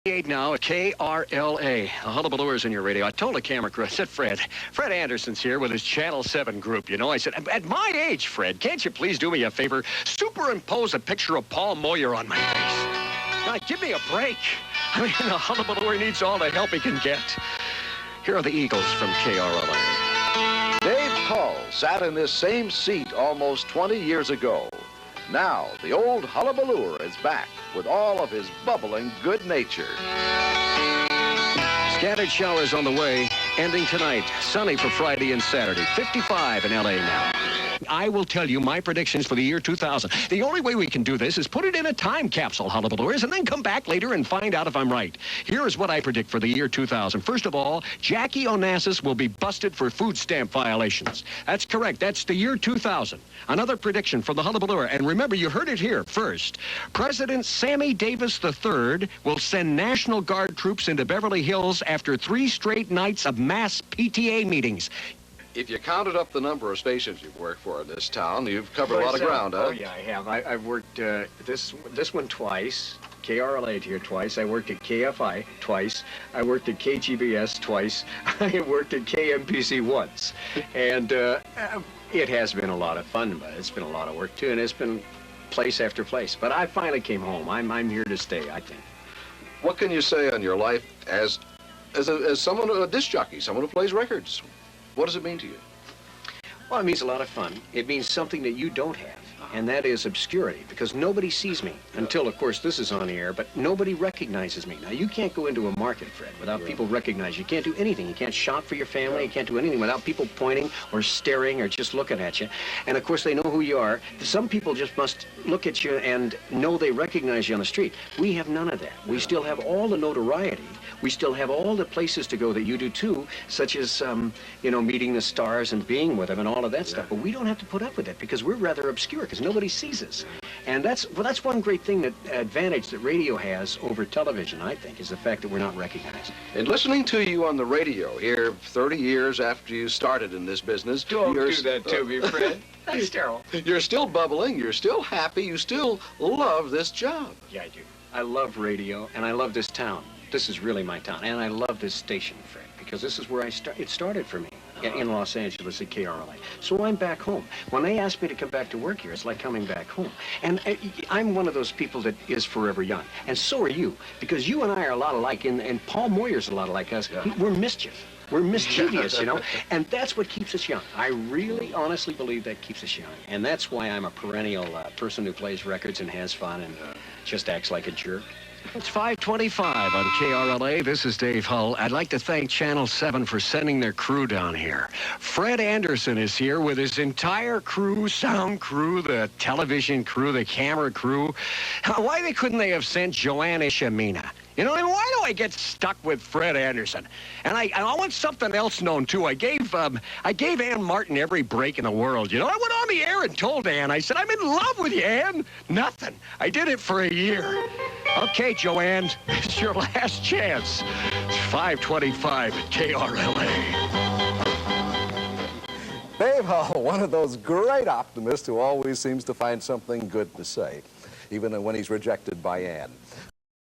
8 now at KRLA. The Hullabalooer's in your radio. I told the camera crew, I said, Fred Anderson's here with his Channel 7 group, you know. I said, at my age, Fred, can't you please do me a favor? Superimpose a picture of Paul Moyer on my face. Now, give me a break. I mean, the Hullabalooer needs all the help he can get. Here are the Eagles from KRLA. Dave Hull sat in this same seat almost 20 years ago. Now, the old Hullabalooer is back with all of his bubbling good nature. Scattered showers on the way, ending tonight. Sunny for Friday and Saturday. 55 in L.A. now. I will tell you my predictions for the year 2000. The only way we can do this is put it in a time capsule, Hullabalooers, and then come back later and find out if I'm right. Here is what I predict for the year 2000. First of all, Jackie Onassis will be busted for food stamp violations. That's correct. That's the year 2000. Another prediction for the Hullabalooer. And remember, you heard it here first. President Sammy Davis III will send National Guard troops into Beverly Hills after 3 straight nights of mass PTA meetings. If you counted up the number of stations you've worked for in this town, you've covered a lot of ground, huh? Oh, yeah, I have. I've worked this one twice, KRLA here twice. I worked at KFI twice. I worked at KGBS twice. I worked at KMPC once. And it has been a lot of fun, but it's been a lot of work, too, and it's been place after place. But I finally came home. I'm here to stay, I think. What can you say on your life as someone, a disc jockey, someone who plays records? What does it mean to you? Well, it means a lot of fun. It means something that you don't have, and that is obscurity, because nobody sees me until, of course, this is on the air, but nobody recognizes me. Now, you can't go into a market, Fred, without people recognizing you. You can't do anything. You can't shop for your family. You can't do anything without people pointing or staring or just looking at you. And, of course, they know who you are. Some people just must look at you and know they recognize you on the street. We have none of that. We still have all the notoriety. We still have all the places to go that you do, too, such as, you know, meeting the stars and being with them and all of that stuff. But we don't have to put up with it because we're rather obscure, because nobody sees us. And that's one great thing, that advantage that radio has over television, I think, is the fact that we're not recognized. And listening to you on the radio here 30 years after you started in this business... Don't do that to me, Fred. That's terrible. You're still bubbling, you're still happy, you still love this job. Yeah, I do. I love radio, and I love this town. This is really my town, and I love this station, Fred, because this is where it started for me, in Los Angeles at KRLA. So I'm back home. When they asked me to come back to work here, it's like coming back home. And I'm one of those people that is forever young, and so are you, because you and I are a lot alike, and Paul Moyer's a lot like us. We're mischief. We're mischievous, you know, and that's what keeps us young. I really, honestly believe that keeps us young, and that's why I'm a perennial person who plays records and has fun and just acts like a jerk. It's 5:25 on KRLA. This is Dave Hull. I'd like to thank Channel 7 for sending their crew down here. Fred Anderson is here with his entire crew, sound crew, the television crew, the camera crew. Why couldn't they have sent Joanna Shamina? You know, why do I get stuck with Fred Anderson? And I want something else known, too. I gave Ann Martin every break in the world. You know, I went on the air and told Ann, I said, I'm in love with you, Ann. Nothing. I did it for a year. Okay, Joanne, it's your last chance. It's 5:25 at KRLA. Dave Hull, one of those great optimists who always seems to find something good to say, even when he's rejected by Ann.